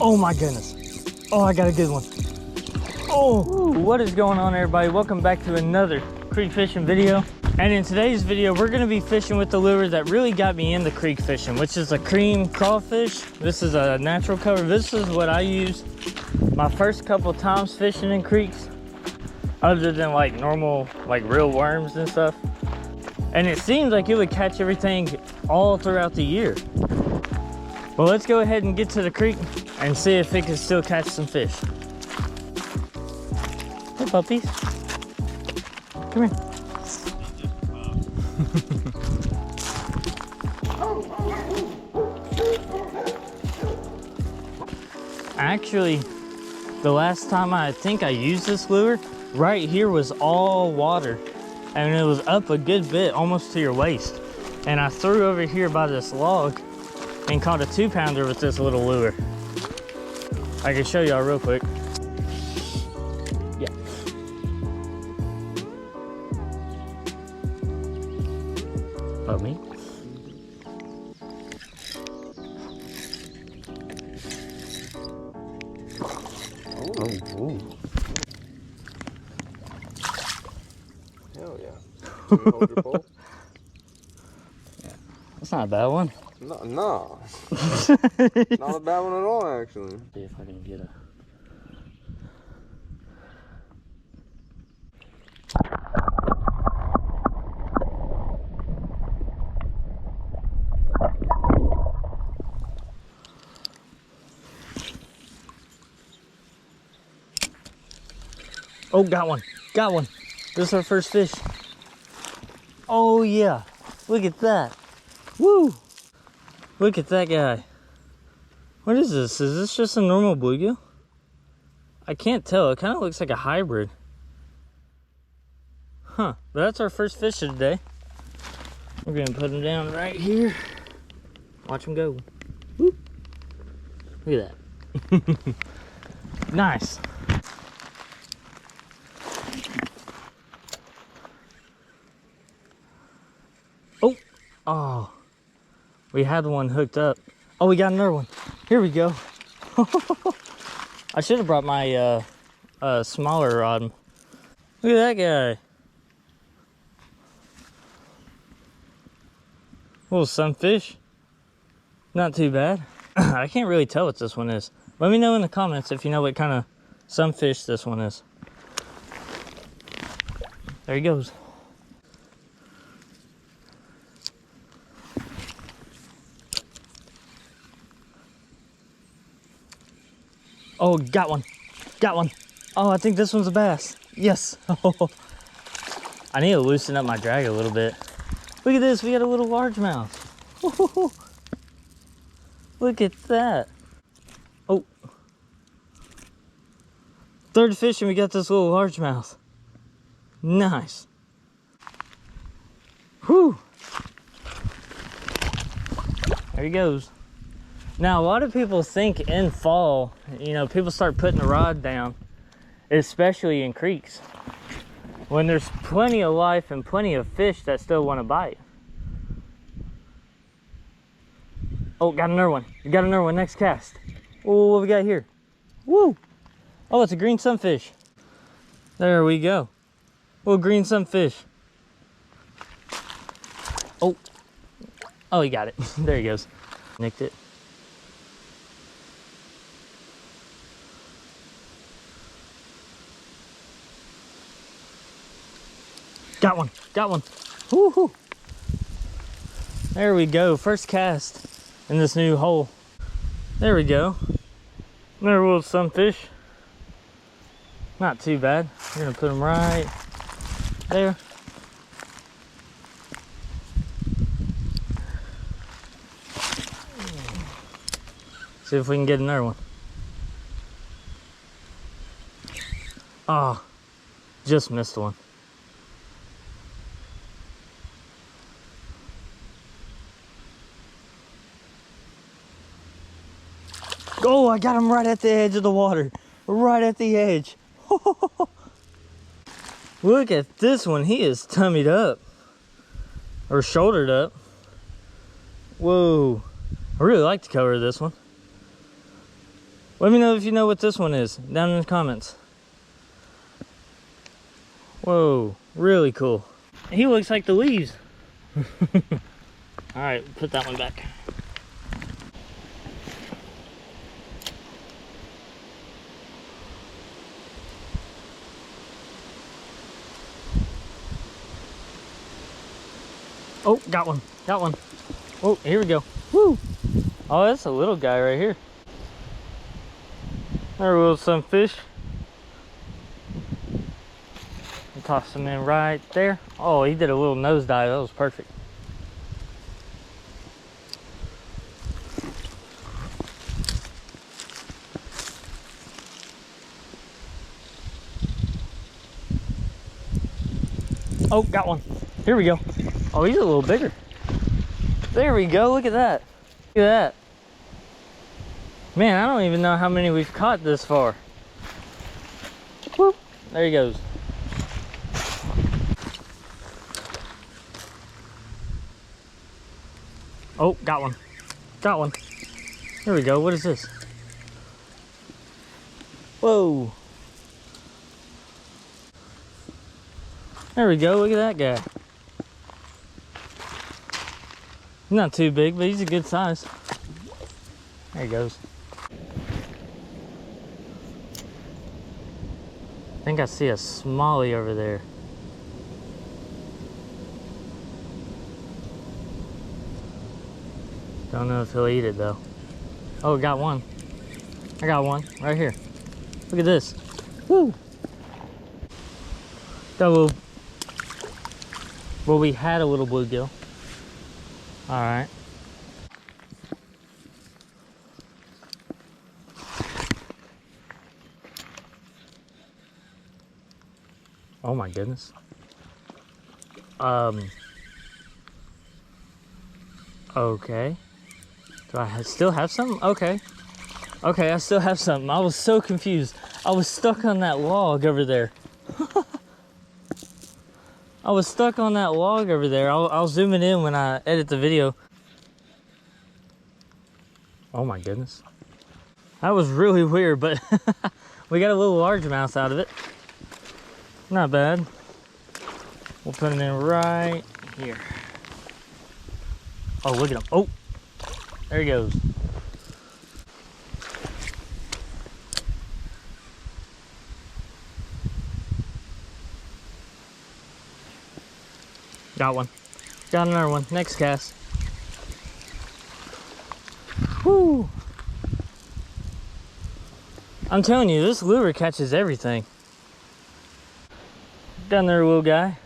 Oh my goodness. Oh, I got a good one. Oh, what is going on, everybody? Welcome back to another creek fishing video. And in today's video, we're gonna be fishing with the lure that really got me into creek fishing, which is a cream crawfish. This is a natural cover. This is what I used my first couple times fishing in creeks, other than like normal, like real worms and stuff. And it seems like it would catch everything all throughout the year. Well, let's go ahead and get to the creek and see if it can still catch some fish. Hey, puppies. Come here. Actually, the last time I think I used this lure, right here was all water. And it was up a good bit, almost to your waist. And I threw over here by this log and caught a 2-pounder with this little lure. I can show y'all real quick. Yeah. Oh, me? Oh, ooh. Hell yeah. Can you hold your pole? Yeah. That's not a bad one. No. Not a bad one at all, actually. See if I can get a... Oh, got one. Got one. This is our first fish. Oh, yeah. Look at that. Woo. Look at that guy. What is this? Is this just a normal bluegill? I can't tell. It kind of looks like a hybrid. Huh. But that's our first fish of the day. We're going to put him down right here. Watch him go. Woo. Look at that. Nice. Oh. Oh. We had one hooked up. Oh, we got another one. Here we go. I should have brought my smaller rod. Look at that guy. Little sunfish. Not too bad. I can't really tell what this one is. Let me know in the comments if you know what kind of sunfish this one is. There he goes. Oh, got one. Got one. Oh, I think this one's a bass. Yes. I need to loosen up my drag a little bit. Look at this. We got a little largemouth. Look at that. Oh. Third fish and we got this little largemouth. Nice. Whew. There he goes. Now, a lot of people think in fall, you know, people start putting the rod down, especially in creeks, when there's plenty of life and plenty of fish that still want to bite. Oh, got another one. We got another one. Next cast. Oh, what we got here? Woo! Oh, it's a green sunfish. There we go. Little green sunfish. Oh. Oh, he got it. There he goes. Nicked it. Got one, got one. Woohoo! There we go, first cast in this new hole. There we go. Another little sunfish. Not too bad. We're gonna put them right there. See if we can get another one. Oh, just missed one. Oh, I got him right at the edge of the water. Right at the edge. Look at this one. He is tummied up. Or shouldered up. Whoa. I really like the color of this one. Let me know if you know what this one is down in the comments. Whoa, really cool. He looks like the leaves. All right, put that one back. Oh, got one, got one. Oh, here we go. Woo! Oh, that's a little guy right here. There was some fish. Toss him in right there. Oh, he did a little nosedive. That was perfect. Oh, got one. Here we go. Oh, he's a little bigger. There we go. Look at that. Look at that. Man, I don't even know how many we've caught this far. Whoop. There he goes. Oh, got one. Got one. Here we go. What is this? Whoa. There we go. Look at that guy. He's not too big, but he's a good size. There he goes. I think I see a smallie over there. Don't know if he'll eat it though. Oh, got one. I got one right here. Look at this. Woo! Got a little. Well, we had a little bluegill. All right. Oh my goodness. Okay. Do I still have something? Okay. Okay, I still have something. I was so confused. I was stuck on that log over there. I was stuck on that log over there. I'll zoom it in when I edit the video. Oh my goodness. That was really weird, but we got a little largemouth out of it. Not bad. We'll put him in right here. Oh, look at him. Oh, there he goes. Got one. Got another one. Next cast. Whoo! I'm telling you, this lure catches everything. Down there, little guy.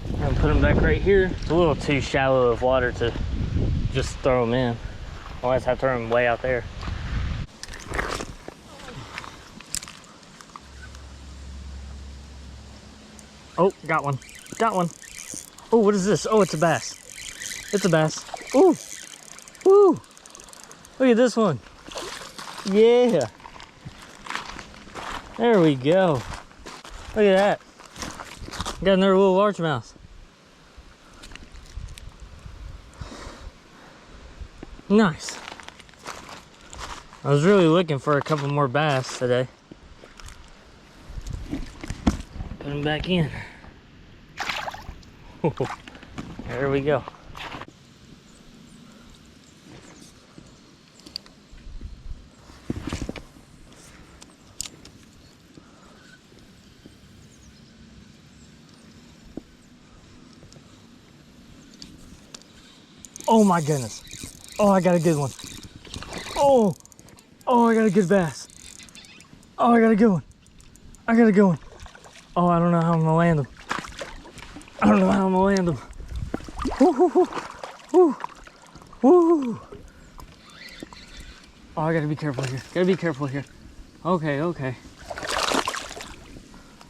I'm gonna put him back right here. It's a little too shallow of water to just throw him in. Unless I throw him way out there. Oh, got one. Got one. Oh, what is this? Oh, it's a bass. It's a bass. Ooh. Woo. Look at this one. Yeah. There we go. Look at that. Got another little largemouth. Nice. I was really looking for a couple more bass today. Put them back in. There we go. Oh my goodness. Oh, I got a good one. Oh, I got a good bass. Oh, I got a good one. I got a good one. Oh, I don't know how I'm gonna land him. I don't know how I'm gonna land him. Woo, woo, woo, woo, woo. Oh, I gotta be careful here. Gotta be careful here. Okay, okay.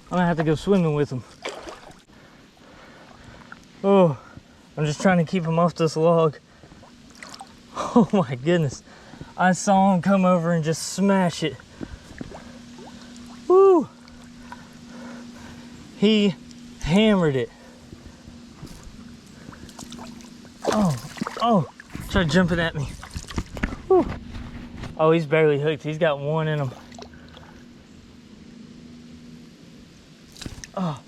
I'm gonna have to go swimming with him. Oh, I'm just trying to keep him off this log. Oh my goodness. I saw him come over and just smash it. Woo! He hammered it. Oh, tried jumping at me. Woo. Oh, he's barely hooked. He's got one in him. Oh.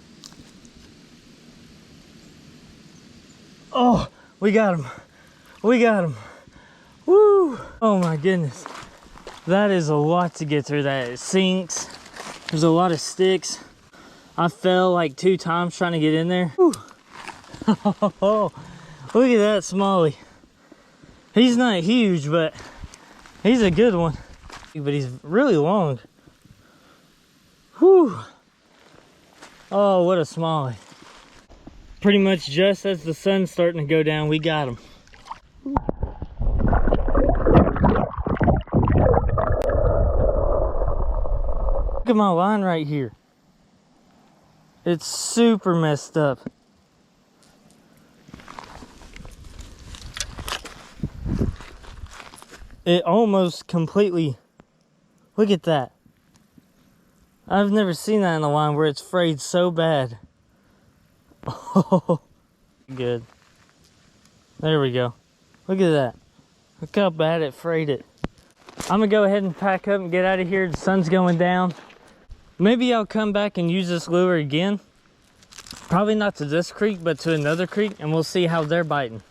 Oh, we got him. We got him. Woo! Oh my goodness. That is a lot to get through that. It sinks. There's a lot of sticks. I fell like 2 times trying to get in there. Whew. Oh, look at that smallie. He's not huge, but he's a good one. But he's really long. Whew. Oh, what a smallie. Pretty much just as the sun's starting to go down, we got him. Look at my line right here. It's super messed up. It almost completely, look at that. I've never seen that in a line where it's frayed so bad. Oh, good. There we go. Look at that. Look how bad it frayed it. I'm gonna go ahead and pack up and get out of here. The sun's going down. Maybe I'll come back and use this lure again. Probably not to this creek, but to another creek, and we'll see how they're biting.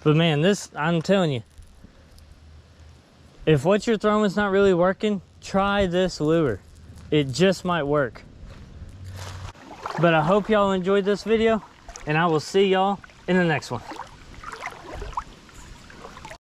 But man, this, I'm telling you, if what you're throwing is not really working, try this lure. It just might work. But I hope y'all enjoyed this video, and I will see y'all in the next one.